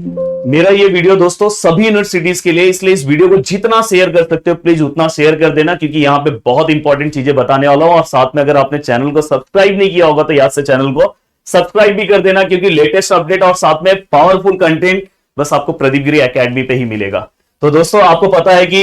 मेरा ये वीडियो दोस्तों सभी यूनिवर्सिटीज के लिए, इसलिए इस वीडियो को जितना शेयर कर सकते हो प्लीज उतना शेयर कर देना, क्योंकि यहाँ पे बहुत इंपॉर्टेंट चीजें बताने वाला हूं। और साथ में अगर आपने चैनल को सब्सक्राइब नहीं किया होगा तो याद से चैनल को सब्सक्राइब भी कर देना, क्योंकि लेटेस्ट अपडेट और साथ में पावरफुल कंटेंट बस आपको प्रदीप गिरी एकेडमी पे ही मिलेगा। तो दोस्तों आपको पता है कि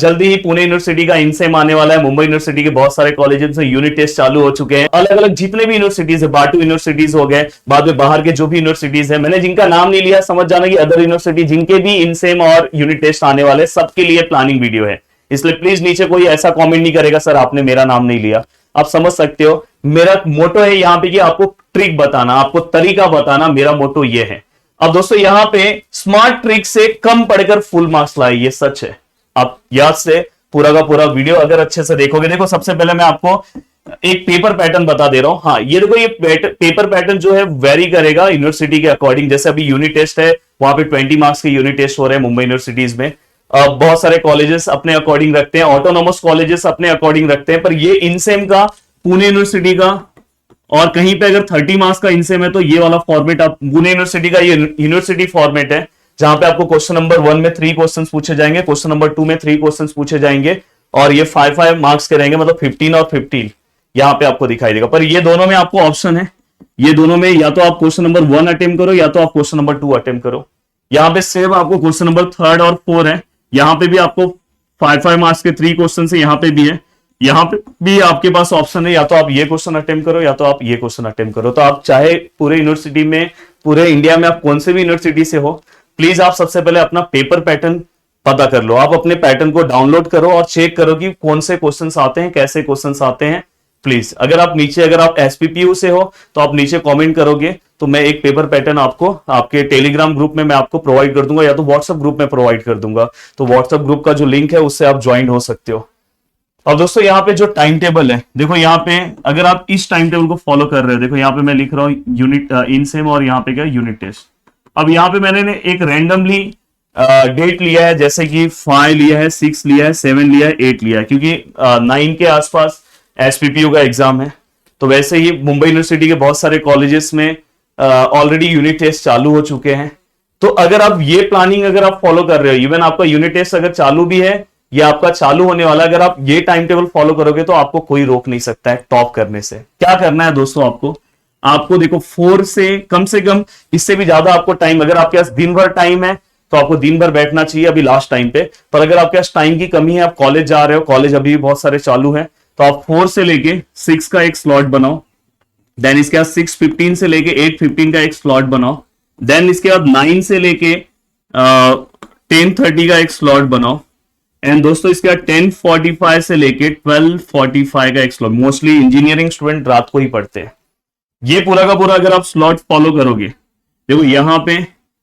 जल्दी ही पुणे यूनिवर्सिटी का इनसेम आने वाला है। मुंबई यूनिवर्सिटी के बहुत सारे कॉलेजेस में यूनिट टेस्ट चालू हो चुके हैं। अलग अलग जितने भी यूनिवर्सिटीज है, बाटू यूनिवर्सिटीज हो गए, बाद में बाहर के जो भी यूनिवर्सिटीज है, मैंने जिनका नाम नहीं लिया समझ जाना कि अदर यूनिवर्सिटी जिनके भी इनसेम और यूनिट टेस्ट आने वाले सबके लिए प्लानिंग वीडियो है। इसलिए प्लीज नीचे कोई ऐसा कॉमेंट नहीं करेगा सर आपने मेरा नाम नहीं लिया। आप समझ सकते हो मेरा मोटो है यहाँ पे कि आपको ट्रिक बताना, आपको तरीका बताना, मेरा मोटो ये है। अब दोस्तों यहां पे स्मार्ट ट्रिक से कम पढ़कर फुल मार्क्स लाए, ये सच है। आप याद से पूरा का पूरा वीडियो अगर अच्छे से देखोगे, देखो सबसे पहले मैं आपको एक पेपर पैटर्न बता दे रहा हूं। हाँ ये देखो, ये पेपर पैटर्न जो है वेरी करेगा यूनिवर्सिटी के अकॉर्डिंग। जैसे अभी यूनिट टेस्ट है, वहां पे 20 मार्क्स के यूनिट टेस्ट हो रहे हैं मुंबई यूनिवर्सिटीज में। बहुत सारे कॉलेजेस अपने अकॉर्डिंग रखते हैं, ऑटोनोमस कॉलेजेस अपने अकॉर्डिंग रखते हैं, पर ये इनसेम का पुणे यूनिवर्सिटी का और कहीं पे अगर 30 मार्क्स का इनसेम है तो ये वाला फॉर्मेट आप पुणे यूनिवर्सिटी का ये यूनिवर्सिटी फॉर्मेट है, जहां पे आपको क्वेश्चन नंबर 1 में 3 क्वेश्चंस पूछे जाएंगे, क्वेश्चन नंबर 2 में 3 क्वेश्चंस पूछे जाएंगे, और ये 5 मार्क्स के रहेंगे, मतलब 15 और 15 यहां पे आपको दिखाई देगा। पर ये दोनों में आपको ऑप्शन है, ये दोनों में या तो आप क्वेश्चन नंबर 1 अटेम्प्ट करो या तो आप क्वेश्चन नंबर 2 अटेम्प्ट करो। यहाँ पे सेम आपको क्वेश्चन नंबर 3 और 4 है, यहाँ पे भी आपको 5 मार्क्स के 3 क्वेश्चन है, यहाँ पे भी है, यहाँ पे भी आपके पास ऑप्शन है, या तो आप ये क्वेश्चन अटेम्प्ट करो या तो आप ये क्वेश्चन अटेम्प्ट करो। तो आप चाहे पूरे यूनिवर्सिटी में, पूरे इंडिया में आप कौन से भी यूनिवर्सिटी से हो, प्लीज आप सबसे पहले अपना पेपर पैटर्न पता कर लो। आप अपने पैटर्न को डाउनलोड करो और चेक करो कि कौन से क्वेश्चंस आते हैं, कैसे क्वेश्चंस आते हैं। प्लीज अगर आप एसपीपीयू से हो तो आप नीचे कमेंट करोगे तो मैं एक पेपर पैटर्न आपको आपके टेलीग्राम ग्रुप में मैं आपको प्रोवाइड कर दूंगा, या तो व्हाट्सएप ग्रुप में प्रोवाइड कर दूंगा। तो व्हाट्सएप ग्रुप का जो लिंक है उससे आप ज्वाइन हो सकते हो। अब दोस्तों यहाँ पे जो टाइम टेबल है, देखो यहाँ पे अगर आप इस टाइम टेबल को फॉलो कर रहे हो, देखो यहाँ पे मैं लिख रहा हूँ यूनिट इनसेम और यहाँ पे क्या यूनिट टेस्ट। अब यहाँ पे मैंने एक रैंडमली डेट लिया है, जैसे कि 5 लिया है, 6 लिया है, 7 लिया है, 8 लिया है, क्योंकि 9 के आसपास एसपीपीयू का एग्जाम है। तो वैसे ही मुंबई यूनिवर्सिटी के बहुत सारे कॉलेजेस में ऑलरेडी यूनिट टेस्ट चालू हो चुके हैं। तो अगर आप ये प्लानिंग अगर आप फॉलो कर रहे हो, इवन आपका यूनिट टेस्ट अगर चालू भी है या आपका चालू होने वाला, अगर आप ये टाइम टेबल फॉलो करोगे तो आपको कोई रोक नहीं सकता है टॉप करने से। क्या करना है दोस्तों, आपको देखो 4 से कम, इससे भी ज्यादा आपको टाइम, अगर आपके पास दिन भर टाइम है तो आपको दिन भर बैठना चाहिए अभी लास्ट टाइम पे। पर अगर आपके पास टाइम की कमी है, आप कॉलेज जा रहे हो, कॉलेज अभी भी बहुत सारे चालू हैं, तो आप 4 से लेके 6 का एक स्लॉट बनाओ। देन इसके बाद 6:15 से लेके 8:15 का एक स्लॉट बनाओ। देन इसके बाद 9 से लेके 10:30 का एक स्लॉट बनाओ। एंड दोस्तों इसके बाद 10:45 से लेके 12:45 का एक स्लॉट। मोस्टली इंजीनियरिंग स्टूडेंट रात को ही पढ़ते हैं। ये पूरा का पूरा अगर आप स्लॉट फॉलो करोगे, देखो यहां पे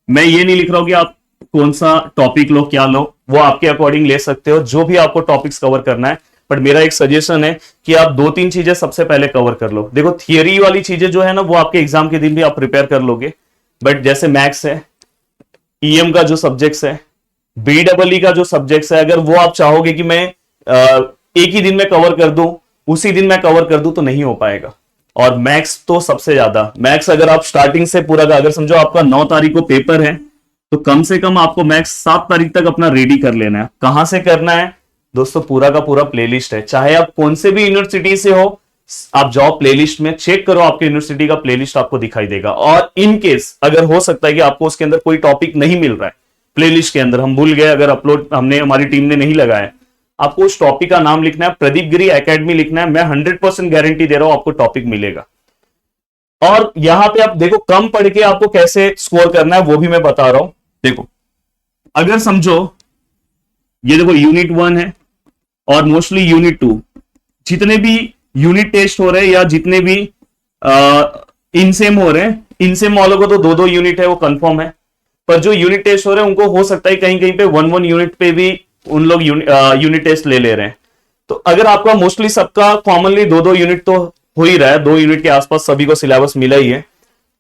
मैं ये नहीं लिख रहा हूं कि आप कौन सा टॉपिक लो, क्या लो, वो आपके अकॉर्डिंग ले सकते हो, जो भी आपको टॉपिक्स कवर करना है। बट मेरा एक सजेशन है कि आप 2-3 चीजें सबसे पहले कवर कर लो। देखो थियरी वाली चीजें जो है ना, वो आपके एग्जाम के दिन भी आप प्रिपेयर कर लोगे, बट जैसे मैथ्स है, ईएम का जो सब्जेक्ट्स है, बीडब्ल्यू का जो सब्जेक्ट्स है, अगर वो आप चाहोगे कि मैं एक ही दिन में कवर कर दूं, उसी दिन में कवर कर दूं, तो नहीं हो पाएगा। और मैथ्स तो सबसे ज्यादा, मैथ्स अगर आप स्टार्टिंग से पूरा का, अगर समझो आपका 9 तारीख को पेपर है, तो कम से कम आपको मैथ्स 7 तारीख तक अपना रेडी कर लेना है। कहां से करना है दोस्तों, पूरा का पूरा प्लेलिस्ट है। चाहे आप कौन से भी यूनिवर्सिटी से हो, आप जाओ प्लेलिस्ट में, चेक करो, आपके यूनिवर्सिटी का प्लेलिस्ट आपको दिखाई देगा। और इन केस अगर हो सकता है कि आपको उसके अंदर कोई टॉपिक नहीं मिल रहा है, प्लेलिस्ट के अंदर हम भूल गए, अगर अपलोड हमने हमारी टीम ने नहीं लगाया, आपको उस टॉपिक का नाम लिखना है, प्रदीप गिरी एकेडमी लिखना है, मैं 100% गारंटी दे रहा हूं आपको टॉपिक मिलेगा। और यहां पे आप देखो कम पढ़ के आपको कैसे स्कोर करना है वो भी मैं बता रहा हूं। देखो अगर समझो ये देखो यूनिट 1 है और मोस्टली यूनिट 2, जितने भी यूनिट टेस्ट हो रहे हैं या जितने भी इनसेम हो रहे हैं, इनसेम वालों को तो 2-2 यूनिट है, वो कंफर्म है। पर जो यूनिट टेस्ट हो रहे हैं उनको हो सकता है कहीं कहीं पे 1-1 यूनिट पे भी उन लोग यूनिट टेस्ट ले रहे हैं। तो अगर आपका मोस्टली सबका कॉमनली 2-2 यूनिट तो हो ही रहा है, 2 यूनिट के आसपास सभी को सिलेबस मिला ही है।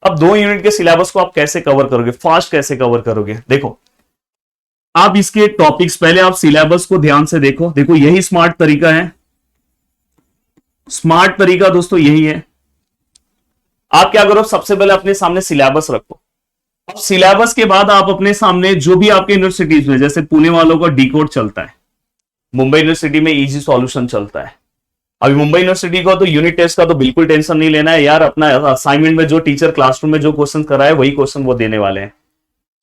अब 2 यूनिट के सिलेबस को आप कैसे कवर करोगे, फास्ट कैसे कवर करोगे? देखो आप इसके टॉपिक्स, पहले आप सिलेबस को ध्यान से देखो। देखो यही स्मार्ट तरीका है, स्मार्ट तरीका दोस्तों यही है। आप क्या करो, सबसे पहले अपने सामने सिलेबस रखो। अब सिलेबस के बाद आप अपने सामने जो भी आपके यूनिवर्सिटीज में, जैसे पुणे वालों का डी कोड चलता है, मुंबई यूनिवर्सिटी में इजी सॉल्यूशन चलता है। अभी मुंबई यूनिवर्सिटी को तो यूनिट टेस्ट का तो बिल्कुल टेंशन नहीं लेना है यार, अपना असाइनमेंट में जो टीचर क्लासरूम में जो क्वेश्चन कराए वही क्वेश्चन वो देने वाले हैं।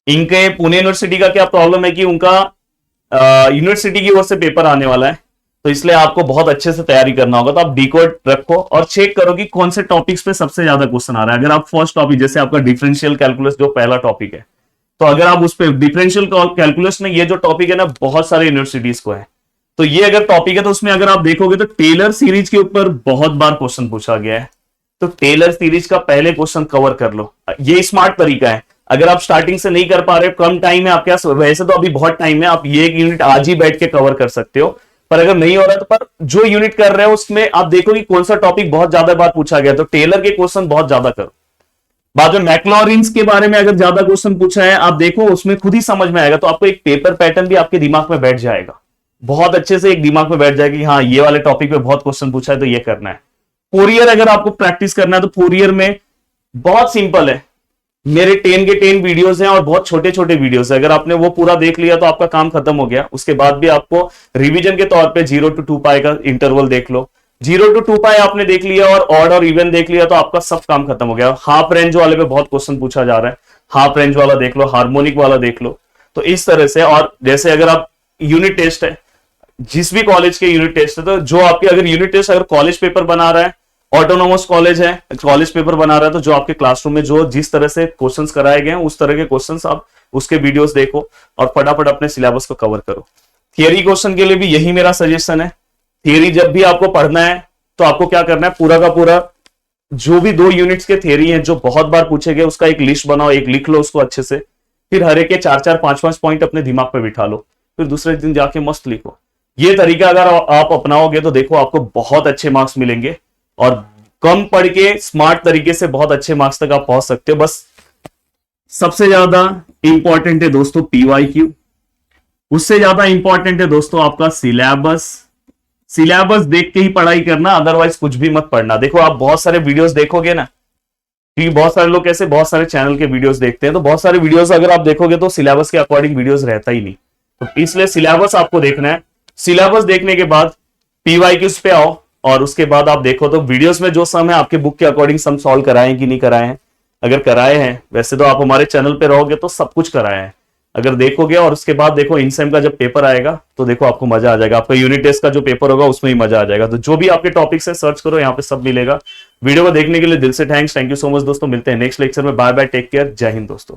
इनके पुणे यूनिवर्सिटी का क्या प्रॉब्लम है कि उनका यूनिवर्सिटी की ओर से पेपर आने वाला है, तो इसलिए आपको बहुत अच्छे से तैयारी करना होगा। तो आप डी कोड रखो और चेक करो कि कौन से टॉपिक्स पे सबसे ज्यादा क्वेश्चन आ रहा है। अगर आप फर्स्ट टॉपिक, जैसे आपका डिफरेंशियल कैलकुलस जो पहला टॉपिक है, तो अगर आप उस पर डिफरेंशियल कैलकुलस में ये जो टॉपिक है ना, बहुत सारे यूनिवर्सिटीज को है, तो ये अगर टॉपिक है तो उसमें अगर आप देखोगे तो टेलर सीरीज के ऊपर बहुत बार क्वेश्चन पूछा गया है। तो टेलर सीरीज का पहले क्वेश्चन कवर कर लो, ये स्मार्ट तरीका है। अगर आप स्टार्टिंग से नहीं कर पा रहे, कम टाइम है आपके पास, वैसे तो अभी बहुत टाइम है, आप ये एक यूनिट आज ही बैठ के कवर कर सकते हो, पर अगर नहीं हो रहा तो पर जो यूनिट कर रहे हो उसमें आप देखो कि कौन सा टॉपिक बहुत ज्यादा बार पूछा गया, तो टेलर के क्वेश्चन बहुत ज्यादा करो। बाद में मैक्लॉरिन्स के बारे में अगर ज्यादा क्वेश्चन पूछा है, आप देखो उसमें खुद ही समझ में आएगा, तो आपको एक पेपर पैटर्न भी आपके दिमाग में बैठ जाएगा, बहुत अच्छे से एक दिमाग में बैठ जाएगा कि हाँ ये वाले टॉपिक पे बहुत क्वेश्चन पूछा है तो ये करना है। फोरियर अगर आपको प्रैक्टिस करना है तो फोरियर में बहुत सिंपल है, मेरे 10 के 10 वीडियोस हैं और बहुत छोटे छोटे वीडियोस है, अगर आपने वो पूरा देख लिया तो आपका काम खत्म हो गया। उसके बाद भी आपको रिवीजन के तौर पे 0 to 2 पाई का इंटरवल देख लो, 0 to 2 पाई आपने देख लिया और ऑड और इवन देख लिया तो आपका सब काम खत्म हो गया। हाफ रेंज वाले पे बहुत क्वेश्चन पूछा जा रहा है, हाफ रेंज वाला देख लो, हार्मोनिक वाला देख लो, तो इस तरह से। और जैसे अगर आप यूनिट टेस्ट है, जिस भी कॉलेज के यूनिट टेस्ट है, तो जो आपके अगर यूनिट टेस्ट अगर कॉलेज पेपर बना रहा है, ऑटोनोमस कॉलेज है, कॉलेज पेपर बना रहा है, तो जो आपके क्लासरूम में जो जिस तरह से क्वेश्चंस कराए गए हैं उस तरह के क्वेश्चंस आप उसके वीडियोस देखो और फटाफट अपने सिलेबस को कवर करो। थियरी क्वेश्चन के लिए भी यही मेरा सजेशन है। थियरी जब भी आपको पढ़ना है तो आपको क्या करना है, पूरा का पूरा जो भी 2 यूनिट्स के थियरी हैं जो बहुत बार पूछे गए उसका एक लिस्ट बनाओ, एक लिख लो उसको अच्छे से, फिर हर एक के 4-4 5-5 पॉइंट अपने दिमाग पे बिठा लो, फिर दूसरे दिन जाके मस्त लिखो। ये तरीका अगर आप अपनाओगे तो देखो आपको बहुत अच्छे मार्क्स मिलेंगे और कम पढ़ के स्मार्ट तरीके से बहुत अच्छे मार्क्स तक आप पहुंच सकते हो। बस सबसे ज्यादा इंपॉर्टेंट है दोस्तों PYQ, उससे ज्यादा इंपॉर्टेंट है दोस्तों आपका सिलेबस। सिलेबस देख के ही पढ़ाई करना, अदरवाइज कुछ भी मत पढ़ना। देखो आप बहुत सारे वीडियोस देखोगे ना, क्योंकि बहुत सारे लोग कैसे बहुत सारे चैनल के वीडियोस देखते हैं, तो बहुत सारे वीडियोस अगर आप देखोगे तो सिलेबस के अकॉर्डिंग वीडियोस रहता ही नहीं, तो इसलिए सिलेबस आपको देखना है। सिलेबस देखने के बाद PYQs पे आओ और उसके बाद आप देखो तो वीडियोस में जो सम है आपके बुक के अकॉर्डिंग सम सॉल्व कराए हैं कि नहीं कराए हैं। अगर कराए हैं, वैसे तो आप हमारे चैनल पे रहोगे तो सब कुछ कराए हैं, अगर देखोगे और उसके बाद देखो इनसेम का जब पेपर आएगा तो देखो आपको मजा आ जाएगा, आपका यूनिट टेस्ट का जो पेपर होगा उसमें ही मजा आ जाएगा। तो जो भी आपके टॉपिक्स है सर्च करो, यहाँ पे सब मिलेगा। वीडियो को देखने के लिए दिल से थैंक यू सो मच दोस्तों, मिलते हैं नेक्स्ट लेक्चर में। बाय बाय, टेक केयर, जय हिंद दोस्तों।